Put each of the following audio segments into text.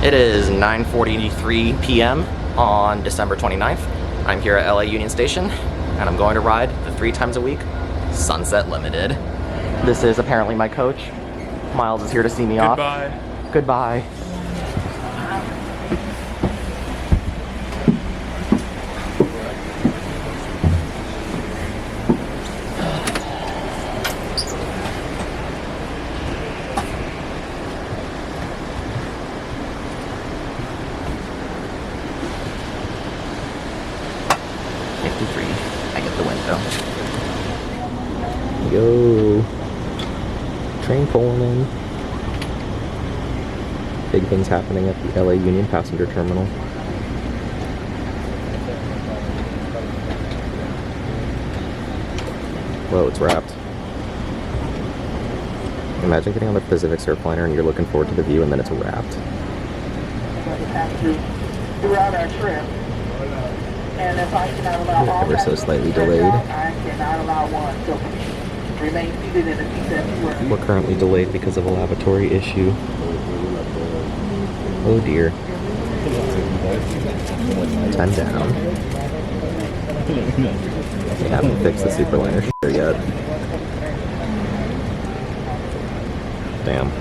It is 9:43 p.m. on December 29th. I'm here at LA Union Station, and I'm going to ride the 3 times a week Sunset Limited. This is apparently my coach. Miles is here to see me off. Goodbye. Goodbye. I get the window. Yo. Train pulling. Big things happening at the LA Union Passenger Terminal. Whoa, it's wrapped. Imagine getting on the Pacific Surfliner and you're looking forward to the view and then it's wrapped. Throughout our trip. And if I cannot allow all ever so slightly delayed. I cannot allow one. So remain seated in the seat that you were. We're currently delayed because of a lavatory issue. Oh dear. Time down. They haven't fixed the Superliner shit yet. Damn.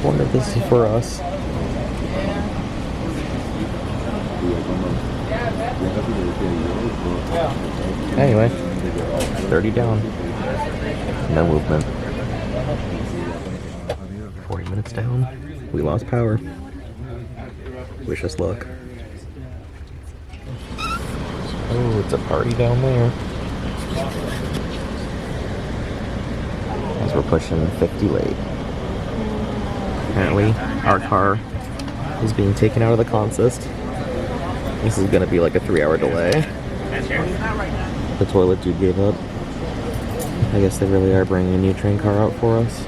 Wonder if this is for us. Anyway, 30 down. No movement. 40 minutes down. We lost power. Wish us luck. Oh, it's a party down there. As we're pushing 50 late. Apparently, our car is being taken out of the consist. This is gonna be like a 3-hour delay. The toilet dude gave up. I guess they really are bringing a new train car out for us.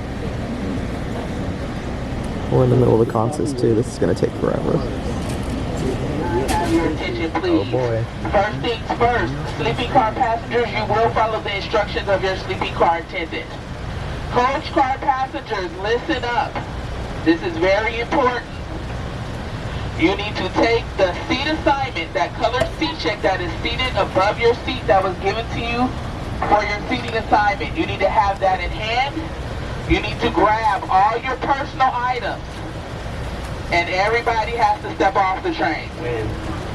We're in the middle of the consist too. This is gonna take forever. Have your attention, please. Oh boy. First things first, sleeping car passengers, you will follow the instructions of your sleeping car attendant. Coach car passengers, listen up. This is very important. You need to take the seat assignment, that colored seat check that is seated above your seat that was given to you for your seating assignment. You need to have that in hand. You need to grab all your personal items. And everybody has to step off the train.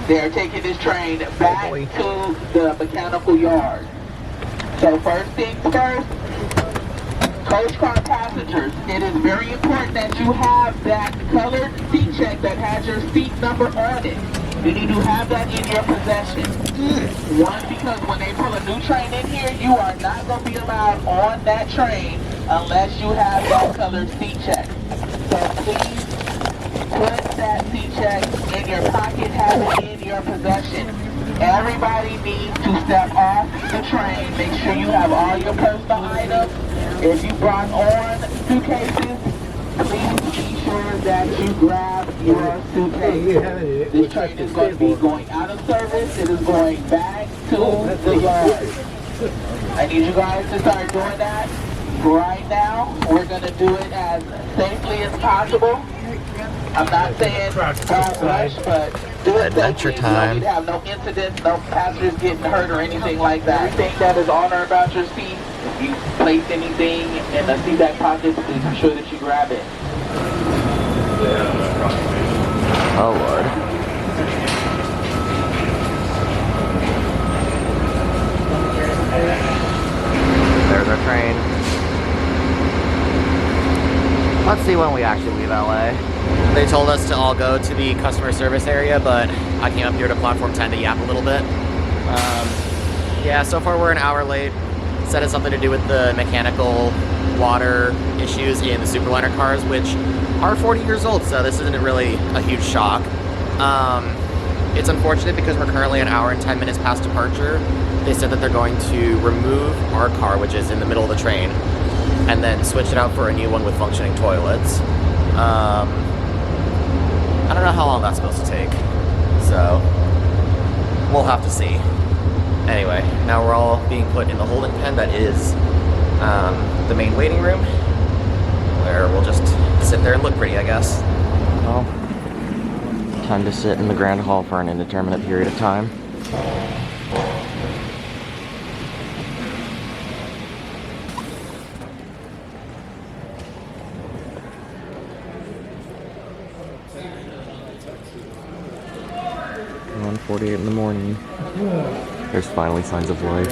They're taking this train back to the mechanical yard. So first things first, coach car passengers, it is very important that you have that colored seat check that has your seat number on it. You need to have that in your possession. One, because when they pull a new train in here, you are not going to be allowed on that train unless you have that colored seat check. So please put that seat check in your pocket, have it in your possession. Everybody needs to step off the train. Make sure you have all your personal items. If you brought on suitcases, please be sure that you grab your suitcase. This train is going to be going out of service. It is going back to the yard. I need you guys to start doing that right now. We're going to do it as safely as possible. I'm not saying don't rush, but do it Adventure safely. time. You don't have no incidents, no passengers getting hurt or anything like that. Everything that is on or about your seat, if you place anything in the seat back pocket, please be sure that you grab it. Oh Lord. There's our train. Let's see when we actually leave LA. They told us to all go to the customer service area, but I came up here to platform 10 to yap a little bit. Yeah, so far we're an hour late. Said it's something to do with the mechanical water issues in the Superliner cars, which are 40 years old, so this isn't really a huge shock. It's unfortunate because we're currently an hour and 10 minutes past departure. They said that they're going to remove our car, which is in the middle of the train, and then switch it out for a new one with functioning toilets. I don't know how long that's supposed to take, so we'll have to see. Anyway, now we're all being put in the holding pen that is the main waiting room. Time to sit in the Grand Hall for an indeterminate period of time. Around 1:48 in the morning. There's finally signs of life.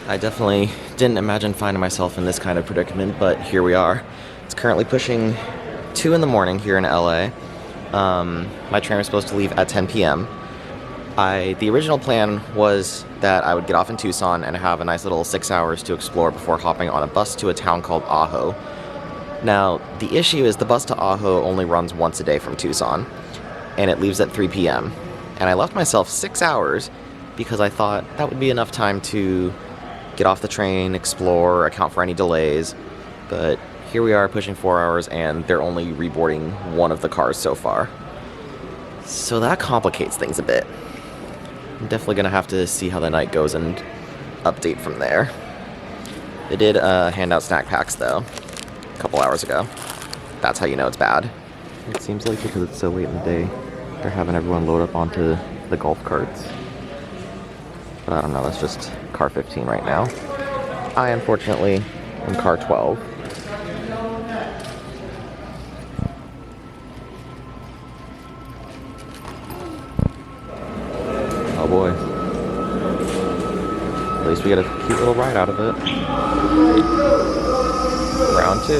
I definitely didn't imagine finding myself in this kind of predicament, but here we are. It's currently pushing 2 in the morning here in LA. My train was supposed to leave at 10 p.m. The original plan was that I would get off in Tucson and have a nice little 6 hours to explore before hopping on a bus to a town called Ajo. Now, the issue is the bus to Ajo only runs once a day from Tucson, and it leaves at 3 p.m. And I left myself 6 hours because I thought that would be enough time to get off the train, explore, account for any delays. But here we are pushing 4 hours and they're only reboarding one of the cars so far. So that complicates things a bit. I'm definitely gonna have to see how the night goes and update from there. They did hand out snack packs though, a couple hours ago. That's how you know it's bad. It seems like because it's so late in the day, they're having everyone load up onto the golf carts. But I don't know, that's just car 15 right now. I, unfortunately, am car 12. Oh boy. At least we get a cute little ride out of it. Round 2.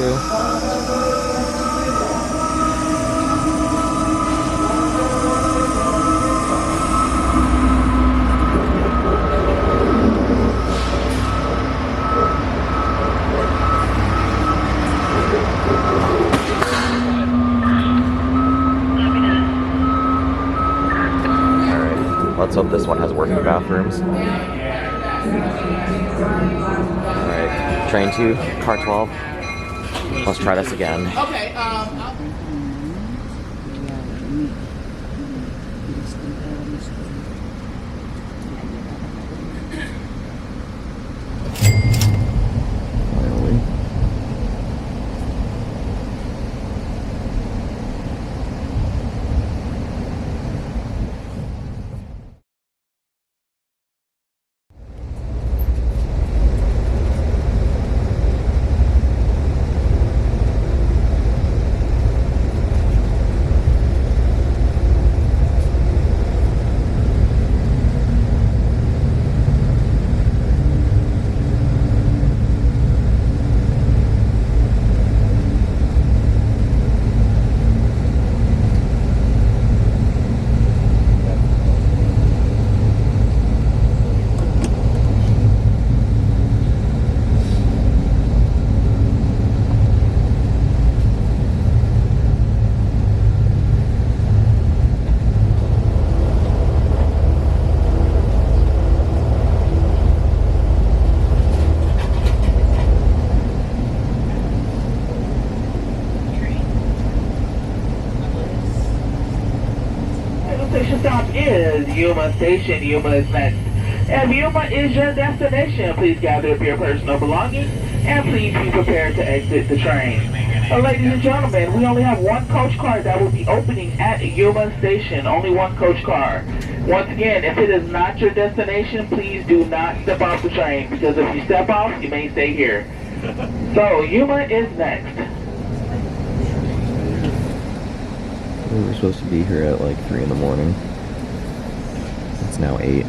Let's hope this one has working bathrooms. Alright, train 2, car 12. Let's try this again. Okay, stop is Yuma Station. Yuma is next. If Yuma is your destination, please gather up your personal belongings and please be prepared to exit the train. Ladies and gentlemen, we only have one coach car that will be opening at Yuma Station. Only one coach car. Once again, if it is not your destination, please do not step off the train, because if you step off, you may stay here. So, Yuma is next. We were supposed to be here at like 3 in the morning. It's now 8.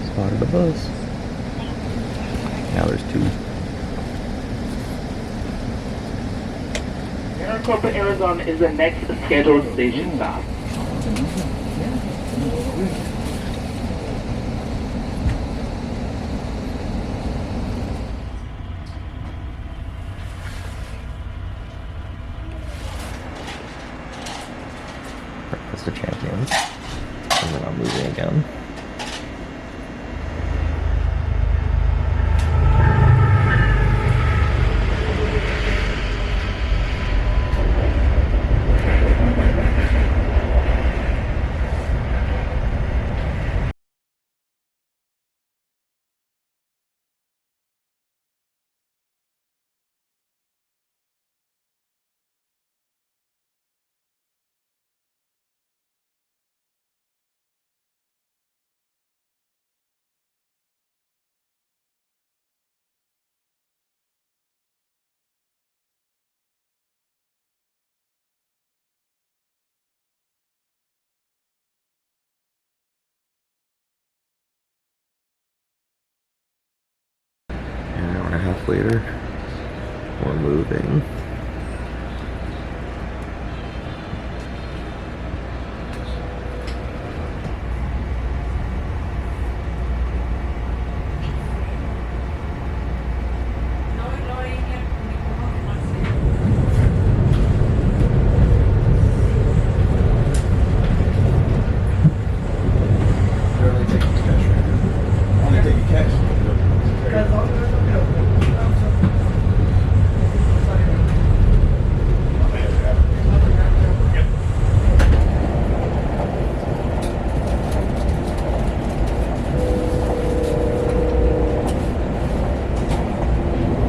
Spotted a bus. Now there's 2. Maricopa, Arizona is the next scheduled station stop. Breakfast of Champions. And then I'm moving again. month later, we're moving.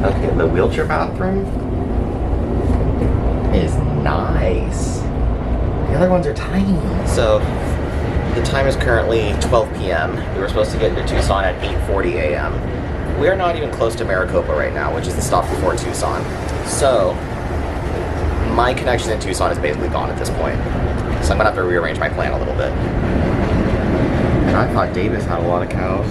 Okay, the wheelchair bathroom is nice. The other ones are tiny. So the time is currently 12 p.m. We were supposed to get into Tucson at 8:40 a.m. We are not even close to Maricopa right now, which is the stop before Tucson. So my connection in Tucson is basically gone at this point. So I'm gonna have to rearrange my plan a little bit. And I thought Davis had a lot of cows.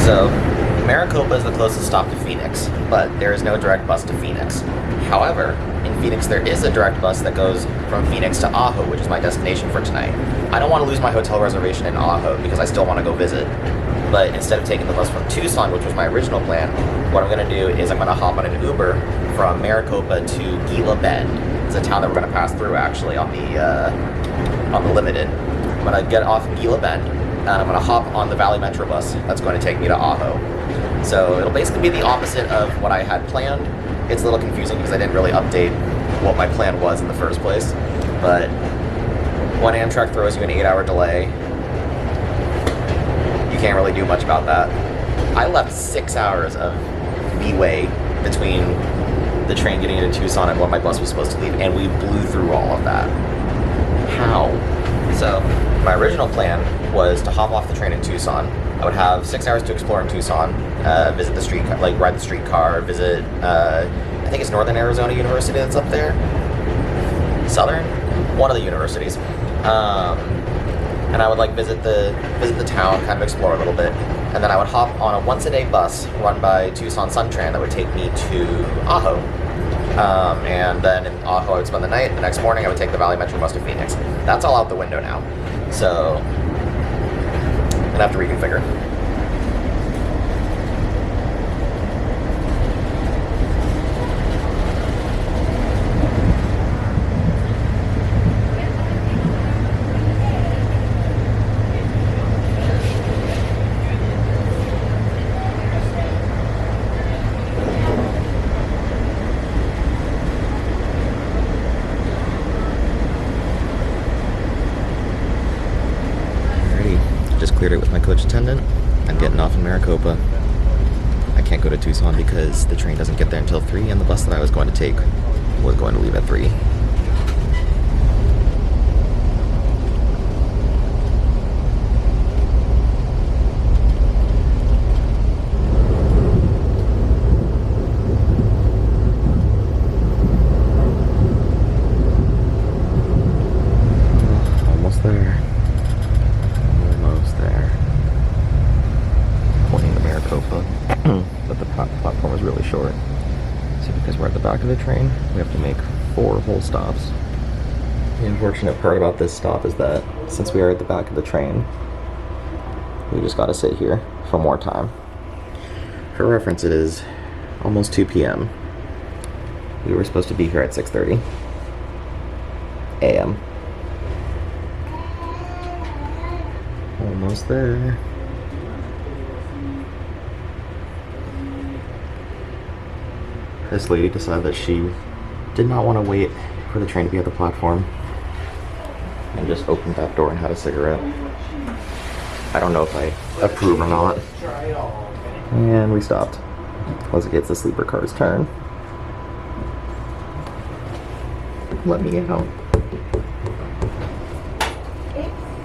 So, Maricopa is the closest stop to Phoenix, but there is no direct bus to Phoenix. However, in Phoenix there is a direct bus that goes from Phoenix to Ajo, which is my destination for tonight. I don't want to lose my hotel reservation in Ajo because I still want to go visit. But instead of taking the bus from Tucson, which was my original plan, what I'm going to do is I'm going to hop on an Uber from Maricopa to Gila Bend. It's a town that we're going to pass through actually on the Limited. I'm going to get off in Gila Bend, and I'm going to hop on the Valley Metro bus that's going to take me to Ajo. So it'll basically be the opposite of what I had planned. It's a little confusing because I didn't really update what my plan was in the first place. But when Amtrak throws you an 8-hour delay, you can't really do much about that. I left 6 hours of leeway between the train getting into Tucson and when my bus was supposed to leave, and we blew through all of that. How? So my original plan was to hop off the train in Tucson. I would have 6 hours to explore in Tucson, visit the street, like ride the streetcar, visit, I think it's Northern Arizona University that's up there. Southern? One of the universities. And I would like visit the town, kind of explore a little bit. And then I would hop on a once-a-day bus run by Tucson Suntran that would take me to Ajo. And then in Ajo I would spend the night. The next morning I would take the Valley Metro bus to Phoenix. That's all out the window now. So I'm gonna have to reconfigure. Just cleared it with my coach attendant. I'm getting off in Maricopa. I can't go to Tucson because the train doesn't get there until 3, and the bus that I was going to take was going to leave at 3. Almost there. But the platform is really short. So because we're at the back of the train, we have to make 4 whole stops. The unfortunate part about this stop is that since we are at the back of the train, we just gotta sit here for more time. For reference, it is almost 2 p.m. We were supposed to be here at 6:30 a.m. Almost there. This lady decided that she did not want to wait for the train to be at the platform and just opened that door and had a cigarette. I don't know if I approve or not. And we stopped. Once it gets the sleeper car's turn. Let me out.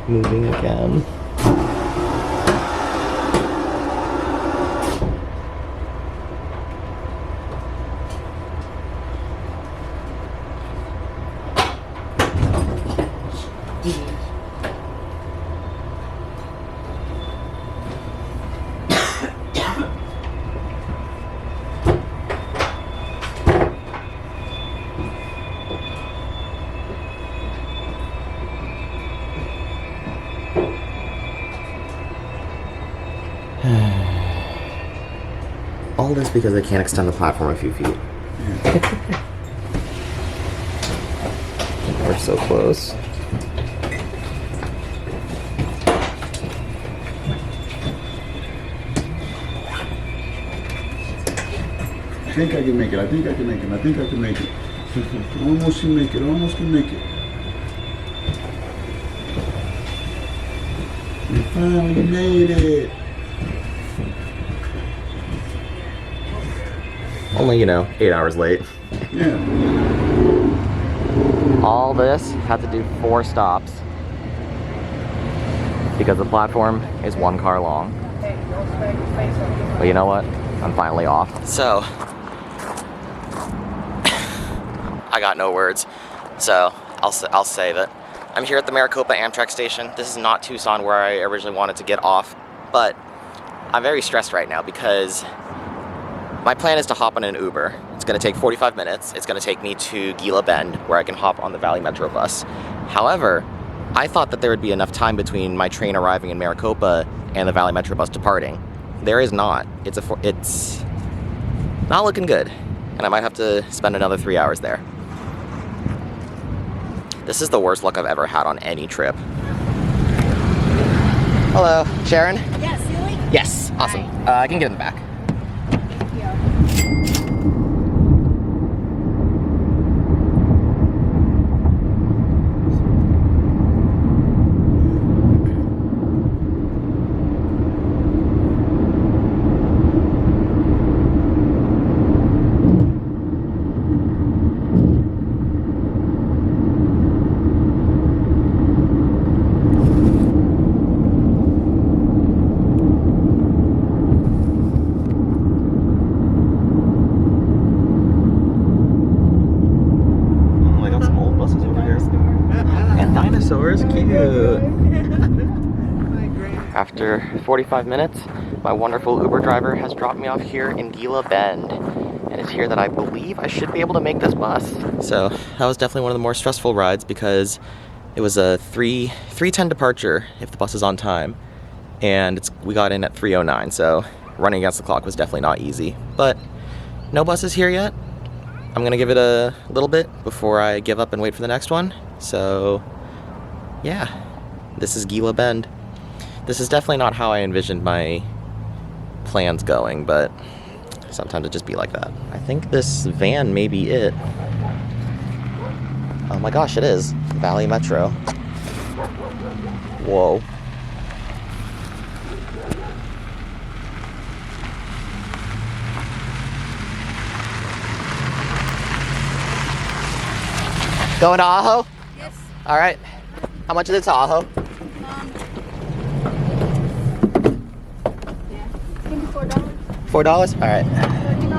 Moving again. All this because I can't extend the platform a few feet. We're so close. I think I can make it. I think I can make it. I think I can make it. Almost can make it. Almost can make it. We finally made it. Only, 8 hours late. Yeah. All this had to do 4 stops because the platform is 1 car long. But you know what? I'm finally off. So, I got no words. So, I'll say that I'm here at the Maricopa Amtrak station. This is not Tucson where I originally wanted to get off, but I'm very stressed right now because my plan is to hop on an Uber. It's gonna take 45 minutes. It's gonna take me to Gila Bend where I can hop on the Valley Metro bus. However, I thought that there would be enough time between my train arriving in Maricopa and the Valley Metro bus departing. There is not. It's not looking good, and I might have to spend another 3 hours there. This is the worst luck I've ever had on any trip. Hello, Sharon? Yes, Silly? Yes, awesome. I can get in the back. Thank you. After 45 minutes, my wonderful Uber driver has dropped me off here in Gila Bend. And it's here that I believe I should be able to make this bus. So that was definitely one of the more stressful rides because it was a 3:10 departure if the bus is on time. And we got in at 3:09, so running against the clock was definitely not easy. But no bus is here yet. I'm gonna give it a little bit before I give up and wait for the next one. So yeah, this is Gila Bend. This is definitely not how I envisioned my plans going, but sometimes it just be like that. I think this van may be it. Oh my gosh, it is. Valley Metro. Whoa. Going to Ajo? Yes. All right. How much is it to Ajo? $24. $4? All right. $30.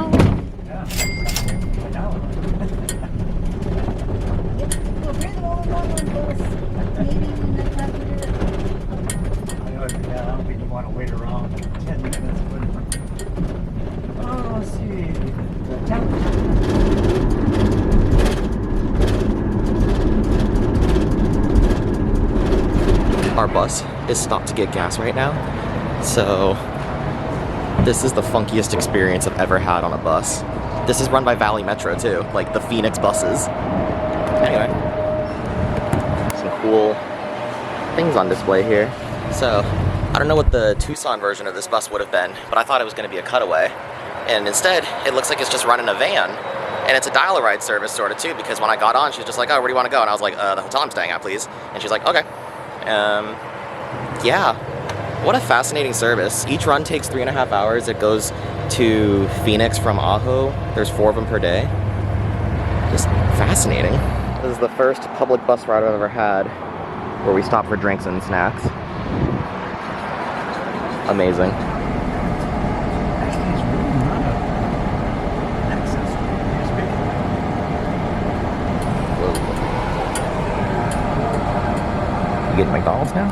Well, we're the only one on both. Maybe we might have to do it. I don't think you want to wait around 10 minutes. But, oh, let's see. The temperature. Our bus is stopped to get gas right now, so this is the funkiest experience I've ever had on a bus. This is run by Valley Metro too, like the Phoenix buses. Anyway, some cool things on display here. So, I don't know what the Tucson version of this bus would have been, but I thought it was going to be a cutaway. And instead, it looks like it's just running a van. And it's a dial-a-ride service sort of too, because when I got on, she was just like, oh, where do you want to go? And I was like, the hotel I'm staying at, please. And she's like, okay. Yeah, what a fascinating service. Each run takes 3.5 hours. It goes to Phoenix from Ajo. There's 4 of them per day. Just fascinating. This is the first public bus ride I've ever had where we stop for drinks and snacks. Amazing. You get McDonald's now?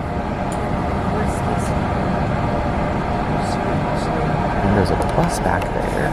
And there's a bus back there.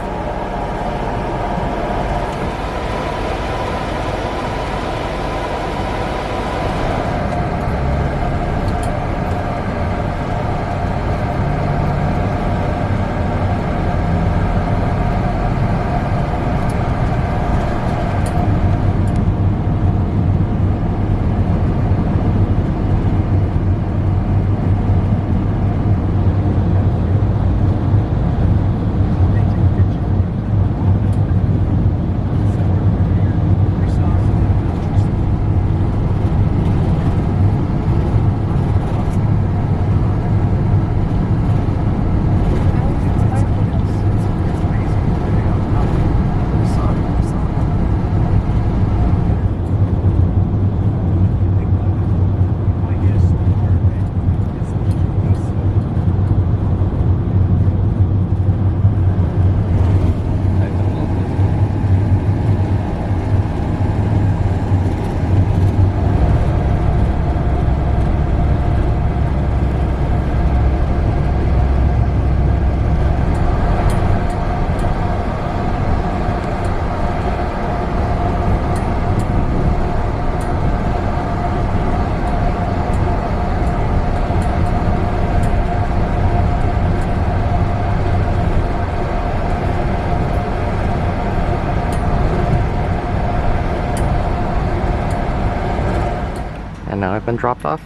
been dropped off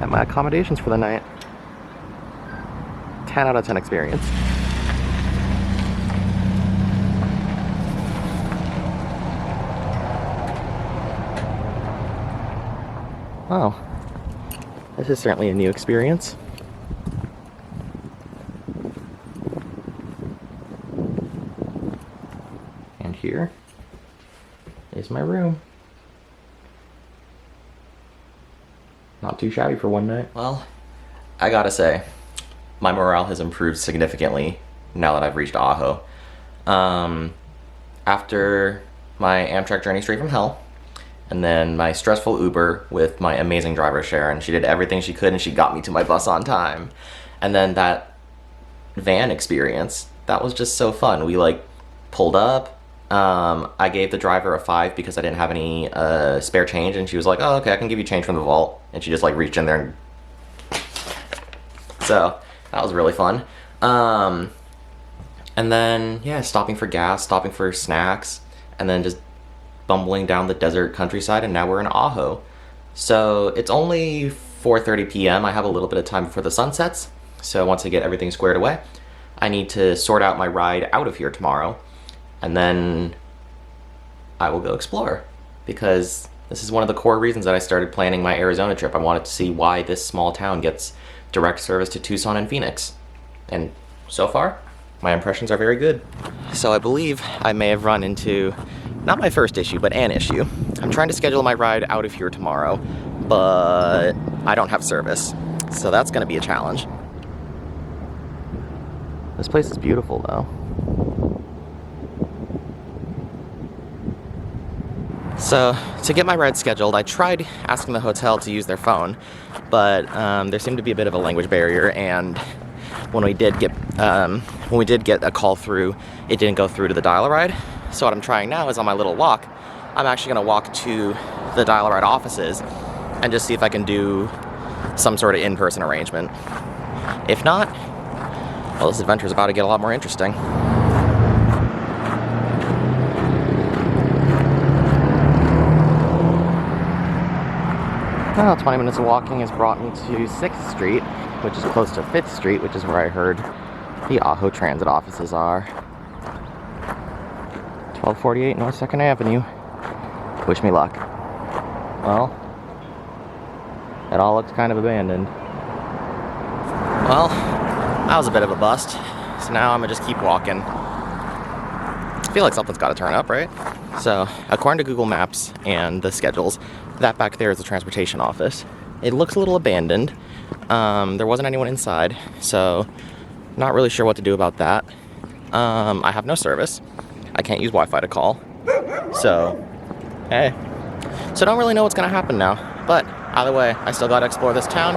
at my accommodations for the night. 10 out of 10 experience. Oh, this is certainly a new experience. And here is my room. Not too shabby for one night. Well, I gotta say, my morale has improved significantly now that I've reached Ajo. After my Amtrak journey straight from hell, and then my stressful Uber with my amazing driver Sharon. She did everything she could and she got me to my bus on time. And then that van experience, that was just so fun. We like pulled up. I gave the driver a 5 because I didn't have any spare change, and she was like, oh, okay, I can give you change from the vault. And she just like reached in there and... So that was really fun. And then, yeah, stopping for gas, stopping for snacks, and then just bumbling down the desert countryside, and now we're in Ajo. So it's only 4:30 p.m. I have a little bit of time before the sun sets. So once I get everything squared away, I need to sort out my ride out of here tomorrow, and then I will go explore, because this is one of the core reasons that I started planning my Arizona trip. I wanted to see why this small town gets direct service to Tucson and Phoenix. And so far, my impressions are very good. So I believe I may have run into, not my first issue, but an issue. I'm trying to schedule my ride out of here tomorrow, but I don't have service. So that's gonna be a challenge. This place is beautiful though. So to get my ride scheduled, I tried asking the hotel to use their phone, but there seemed to be a bit of a language barrier, and when we did get a call through, it didn't go through to the dial-a-ride. So what I'm trying now is on my little walk, I'm actually gonna walk to the dial-a-ride offices and just see if I can do some sort of in-person arrangement. If not, well, this adventure is about to get a lot more interesting. Well, 20 minutes of walking has brought me to 6th Street, which is close to 5th Street, which is where I heard the Ajo Transit offices are. 1248 North 2nd Avenue. Wish me luck. Well, it all looks kind of abandoned. Well, that was a bit of a bust. So now I'm gonna just keep walking. I feel like something's gotta turn up, right? So, according to Google Maps and the schedules, that back there is the transportation office. It looks a little abandoned. There wasn't anyone inside, so not really sure what to do about that. I have no service. I can't use Wi-Fi to call. So, hey. So don't really know what's gonna happen now. But either way, I still gotta explore this town.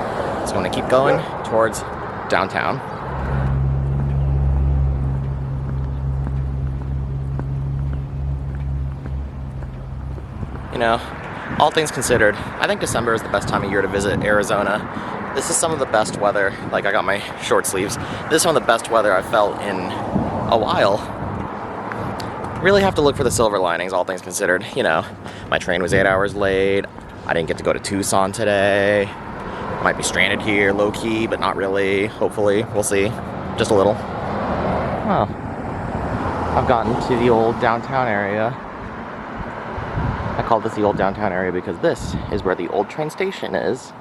So I'm gonna keep going towards downtown. You know, all things considered, I think December is the best time of year to visit Arizona. This is some of the best weather. Like, I got my short sleeves. This is some of the best weather I've felt in a while. Really have to look for the silver linings, all things considered. You know, my train was 8 hours late. I didn't get to go to Tucson today. Might be stranded here, low-key, but not really. Hopefully, we'll see. Just a little. Oh. I've gotten to the old downtown area. I call this the old downtown area because this is where the old train station is.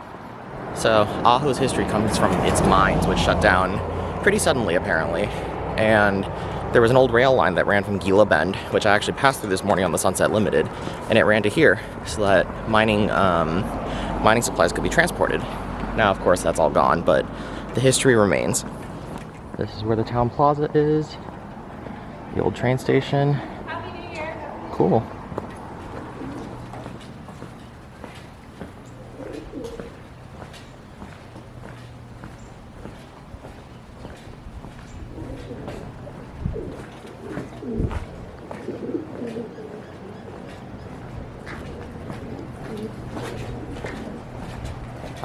So, Ajo's history comes from its mines, which shut down pretty suddenly, apparently. And there was an old rail line that ran from Gila Bend, which I actually passed through this morning on the Sunset Limited, and it ran to here so that mining supplies could be transported. Now, of course, that's all gone, but the history remains. This is where the town plaza is, the old train station. Happy New Year. Cool.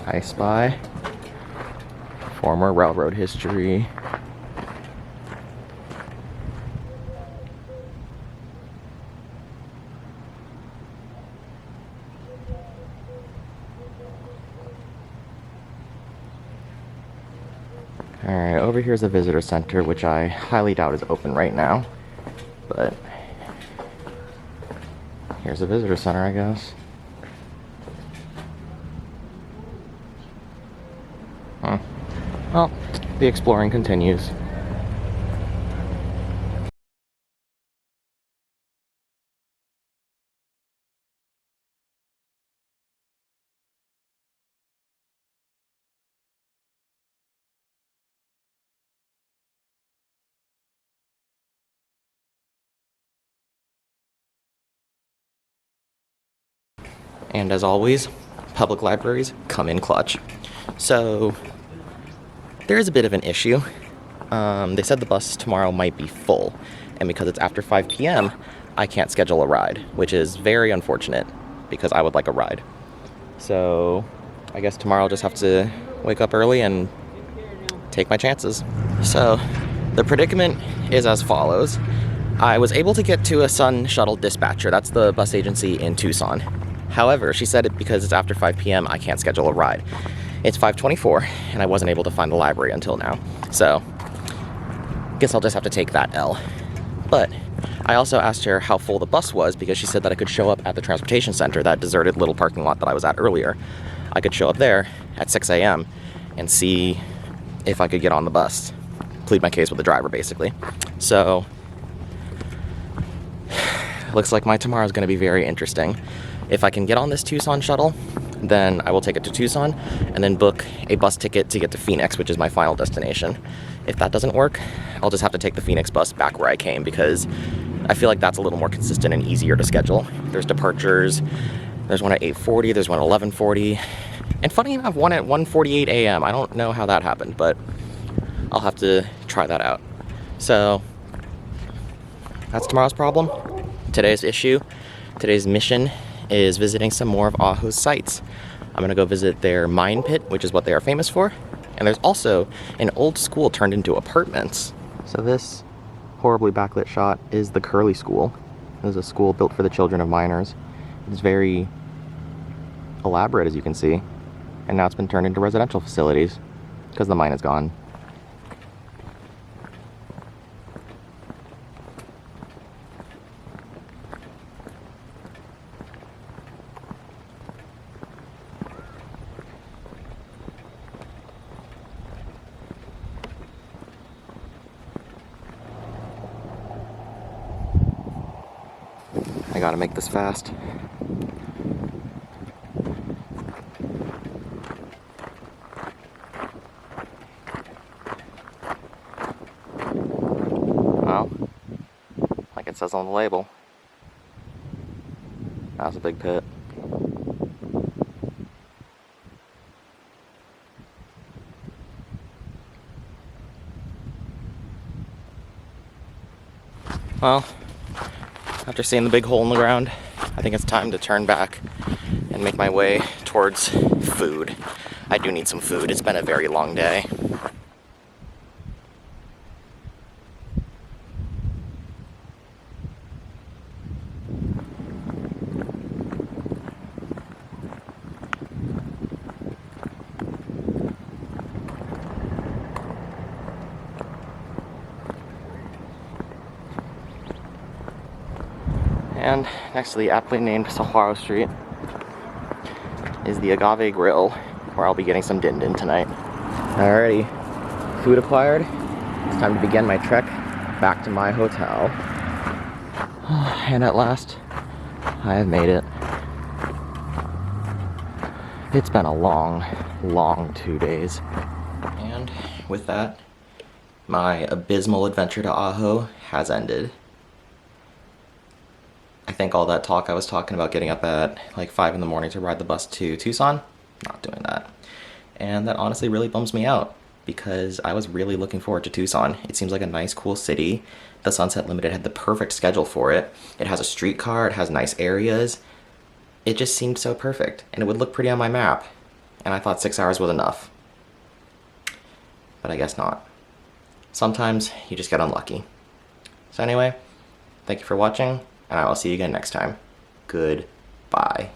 I Spy, former railroad history. Alright, over here's the visitor center, which I highly doubt is open right now. But here's the visitor center, I guess. Well, the exploring continues. And as always, public libraries come in clutch. So there is a bit of an issue. They said the bus tomorrow might be full, and because it's after 5 p.m., I can't schedule a ride, which is very unfortunate because I would like a ride. So I guess tomorrow I'll just have to wake up early and take my chances. So the predicament is as follows. I was able to get to a Sun Shuttle Dispatcher. That's the bus agency in Tucson. However, she said because it's after 5 p.m., I can't schedule a ride. It's 5:24, and I wasn't able to find the library until now. So, guess I'll just have to take that L. But I also asked her how full the bus was because she said that I could show up at the transportation center, that deserted little parking lot that I was at earlier. I could show up there at 6 a.m. and see if I could get on the bus. Plead my case with the driver, basically. So, looks like my tomorrow is going to be very interesting. If I can get on this Tucson shuttle, then I will take it to Tucson and then book a bus ticket to get to Phoenix, which is my final destination. If that doesn't work, I'll just have to take the Phoenix bus back where I came because I feel like that's a little more consistent and easier to schedule. There's departures, there's one at 8:40, there's one at 11:40, and funny enough, one at 1:48 a.m. I don't know how that happened, but I'll have to try that out. So that's tomorrow's problem. Today's issue, today's mission is visiting some more of Ajo's sites. I'm gonna go visit their mine pit, which is what they are famous for. And there's also an old school turned into apartments. So this horribly backlit shot is the Curley School. This is a school built for the children of miners. It's very elaborate, as you can see. And now it's been turned into residential facilities because the mine is gone. I gotta make this fast. Well, like it says on the label, that was a big pit. Well, after seeing the big hole in the ground, I think it's time to turn back and make my way towards food. I do need some food. It's been a very long day. And next to the aptly named Saguaro Street is the Agave Grill, where I'll be getting some din din tonight. Alrighty, food acquired. It's time to begin my trek back to my hotel. And at last, I have made it. It's been a long, long 2 days. And with that, my abysmal adventure to Ajo has ended. I think all that talk I was talking about getting up at like 5 in the morning to ride the bus to Tucson, not doing that. And that honestly really bums me out because I was really looking forward to Tucson. It seems like a nice, cool city. The Sunset Limited had the perfect schedule for it. It has a streetcar, it has nice areas. It just seemed so perfect and it would look pretty on my map. And I thought 6 hours was enough. But I guess not. Sometimes you just get unlucky. So anyway, thank you for watching. And I will see you again next time. Goodbye.